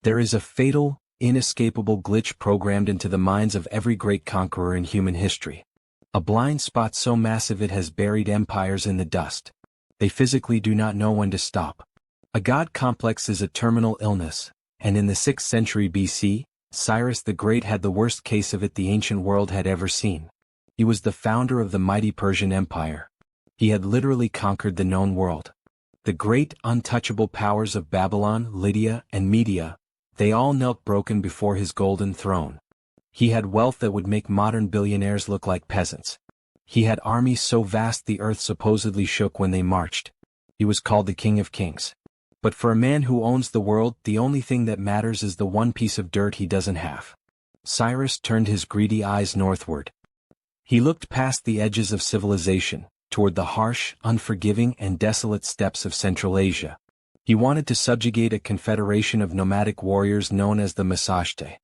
There is a fatal, inescapable glitch programmed into the minds of every great conqueror in human history. A blind spot so massive it has buried empires in the dust. They physically do not know when to stop. A god complex is a terminal illness, and in the 6th century BC, Cyrus the Great had the worst case of it the ancient world had ever seen. He was the founder of the mighty Persian Empire. He had literally conquered the known world. The great untouchable powers of Babylon, Lydia, and Media, they all knelt broken before his golden throne. He had wealth that would make modern billionaires look like peasants. He had armies so vast the earth supposedly shook when they marched. He was called the King of Kings. But for a man who owns the world, the only thing that matters is the one piece of dirt he doesn't have. Cyrus turned his greedy eyes northward. He looked past the edges of civilization, toward the harsh, unforgiving, and desolate steppes of Central Asia. He wanted to subjugate a confederation of nomadic warriors known as the Masashte.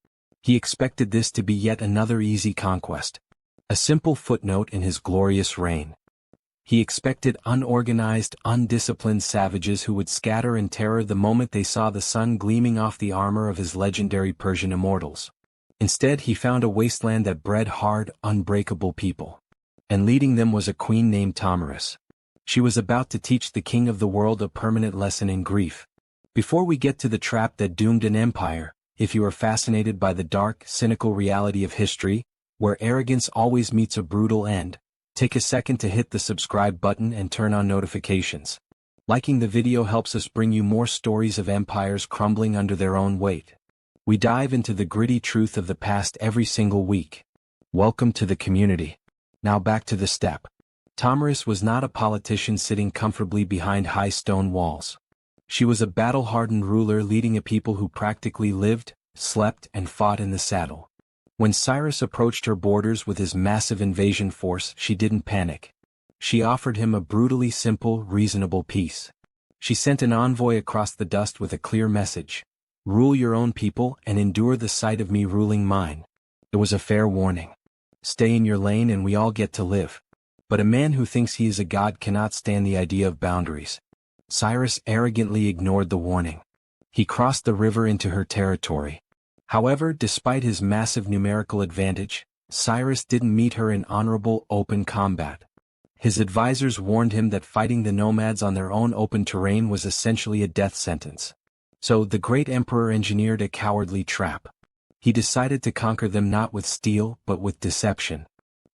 He expected this to be yet another easy conquest. A simple footnote in his glorious reign. He expected unorganized, undisciplined savages who would scatter in terror the moment they saw the sun gleaming off the armor of his legendary Persian immortals. Instead, he found a wasteland that bred hard, unbreakable people. And leading them was a queen named Tomyris. She was about to teach the king of the world a permanent lesson in grief. Before we get to the trap that doomed an empire, if you are fascinated by the dark, cynical reality of history, where arrogance always meets a brutal end, take a second to hit the subscribe button and turn on notifications. Liking the video helps us bring you more stories of empires crumbling under their own weight. We dive into the gritty truth of the past every single week. Welcome to the community. Now back to the step. Tomyris was not a politician sitting comfortably behind high stone walls. She was a battle-hardened ruler leading a people who practically lived, slept, and fought in the saddle. When Cyrus approached her borders with his massive invasion force, she didn't panic. She offered him a brutally simple, reasonable peace. She sent an envoy across the dust with a clear message. Rule your own people and endure the sight of me ruling mine. It was a fair warning. Stay in your lane and we all get to live. But a man who thinks he is a god cannot stand the idea of boundaries. Cyrus arrogantly ignored the warning. He crossed the river into her territory. However, despite his massive numerical advantage, Cyrus didn't meet her in honorable, open combat. His advisors warned him that fighting the nomads on their own open terrain was essentially a death sentence. So the great emperor engineered a cowardly trap. He decided to conquer them not with steel but with deception.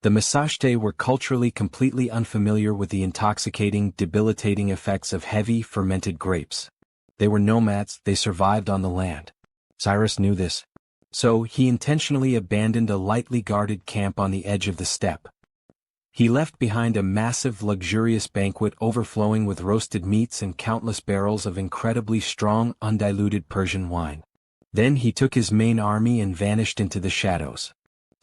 The Masashte were culturally completely unfamiliar with the intoxicating, debilitating effects of heavy, fermented grapes. They were nomads, they survived on the land. Cyrus knew this. So he intentionally abandoned a lightly guarded camp on the edge of the steppe. He left behind a massive, luxurious banquet overflowing with roasted meats and countless barrels of incredibly strong, undiluted Persian wine. Then he took his main army and vanished into the shadows.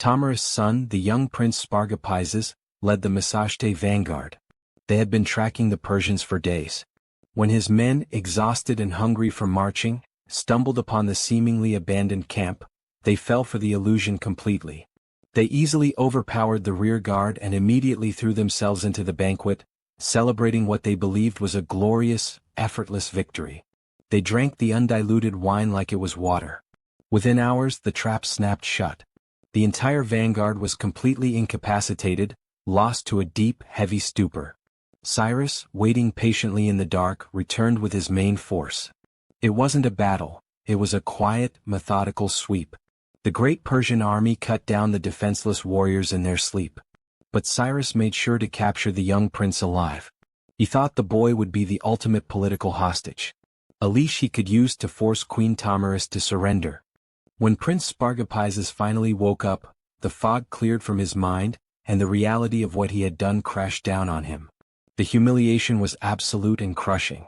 Tomyris' son, the young prince Spargopizes, led the Masashte vanguard. They had been tracking the Persians for days. When his men, exhausted and hungry from marching, stumbled upon the seemingly abandoned camp, they fell for the illusion completely. They easily overpowered the rear guard and immediately threw themselves into the banquet, celebrating what they believed was a glorious, effortless victory. They drank the undiluted wine like it was water. Within hours, the trap snapped shut. The entire vanguard was completely incapacitated, lost to a deep, heavy stupor. Cyrus, waiting patiently in the dark, returned with his main force. It wasn't a battle, it was a quiet, methodical sweep. The great Persian army cut down the defenseless warriors in their sleep. But Cyrus made sure to capture the young prince alive. He thought the boy would be the ultimate political hostage. A leash he could use to force Queen Tomyris to surrender. When Prince Spargopizes finally woke up, the fog cleared from his mind, and the reality of what he had done crashed down on him. The humiliation was absolute and crushing.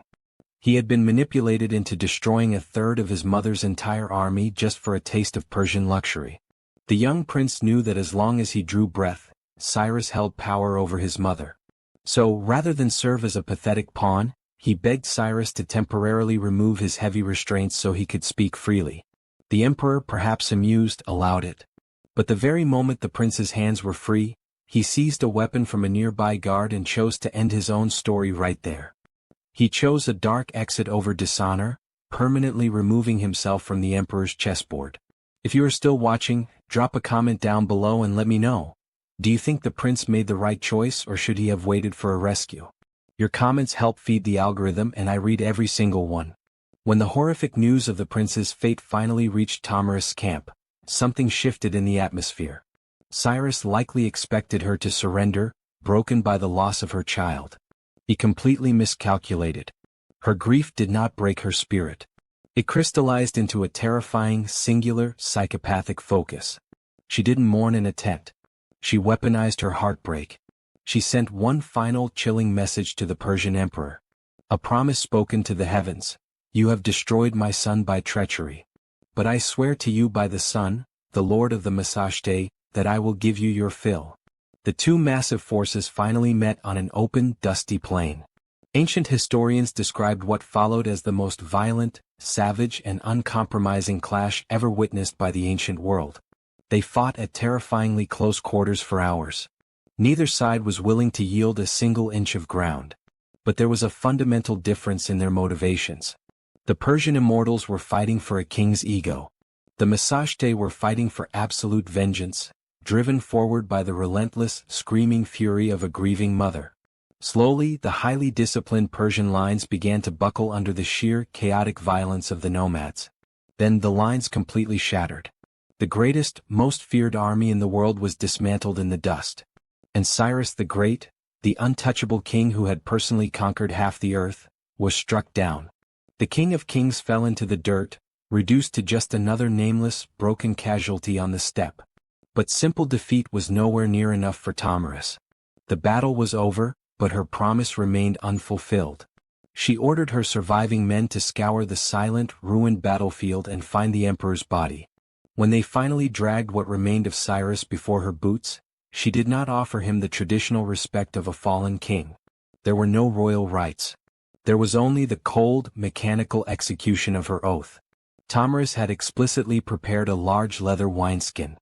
He had been manipulated into destroying a third of his mother's entire army just for a taste of Persian luxury. The young prince knew that as long as he drew breath, Cyrus held power over his mother. So, rather than serve as a pathetic pawn, he begged Cyrus to temporarily remove his heavy restraints so he could speak freely. The emperor, perhaps amused, allowed it. But the very moment the prince's hands were free, he seized a weapon from a nearby guard and chose to end his own story right there. He chose a dark exit over dishonor, permanently removing himself from the emperor's chessboard. If you are still watching, drop a comment down below and let me know. Do you think the prince made the right choice, or should he have waited for a rescue? Your comments help feed the algorithm, and I read every single one. When the horrific news of the prince's fate finally reached Tomyris' camp, something shifted in the atmosphere. Cyrus likely expected her to surrender, broken by the loss of her child. He completely miscalculated. Her grief did not break her spirit. It crystallized into a terrifying, singular, psychopathic focus. She didn't mourn in a tent. She weaponized her heartbreak. She sent one final chilling message to the Persian emperor. A promise spoken to the heavens. You have destroyed my son by treachery. But I swear to you by the sun, the Lord of the Masashte, that I will give you your fill. The two massive forces finally met on an open, dusty plain. Ancient historians described what followed as the most violent, savage and uncompromising clash ever witnessed by the ancient world. They fought at terrifyingly close quarters for hours. Neither side was willing to yield a single inch of ground. But there was a fundamental difference in their motivations. The Persian immortals were fighting for a king's ego. The Masashte were fighting for absolute vengeance, driven forward by the relentless, screaming fury of a grieving mother. Slowly, the highly disciplined Persian lines began to buckle under the sheer, chaotic violence of the nomads. Then the lines completely shattered. The greatest, most feared army in the world was dismantled in the dust. And Cyrus the Great, the untouchable king who had personally conquered half the earth, was struck down. The King of Kings fell into the dirt, reduced to just another nameless, broken casualty on the steppe. But simple defeat was nowhere near enough for Tomyris. The battle was over, but her promise remained unfulfilled. She ordered her surviving men to scour the silent, ruined battlefield and find the emperor's body. When they finally dragged what remained of Cyrus before her boots, she did not offer him the traditional respect of a fallen king. There were no royal rites. There was only the cold, mechanical execution of her oath. Tomyris had explicitly prepared a large leather wineskin.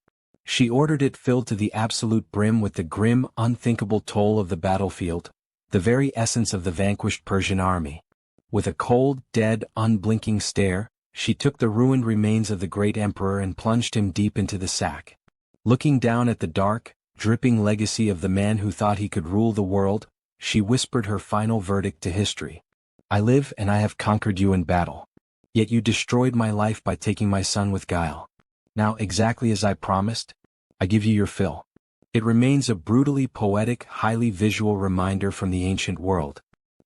She ordered it filled to the absolute brim with the grim, unthinkable toll of the battlefield, the very essence of the vanquished Persian army. With a cold, dead, unblinking stare, she took the ruined remains of the great emperor and plunged him deep into the sack. Looking down at the dark, dripping legacy of the man who thought he could rule the world, she whispered her final verdict to history. I live and I have conquered you in battle. Yet you destroyed my life by taking my son with guile. Now, exactly as I promised, I give you your fill. It remains a brutally poetic, highly visual reminder from the ancient world.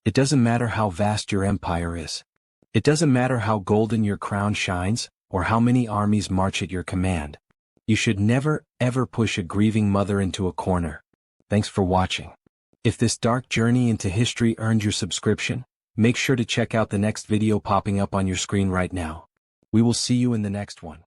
It doesn't matter how vast your empire is. It doesn't matter how golden your crown shines, or how many armies march at your command. You should never, ever push a grieving mother into a corner. Thanks for watching. If this dark journey into history earned your subscription, make sure to check out the next video popping up on your screen right now. We will see you in the next one.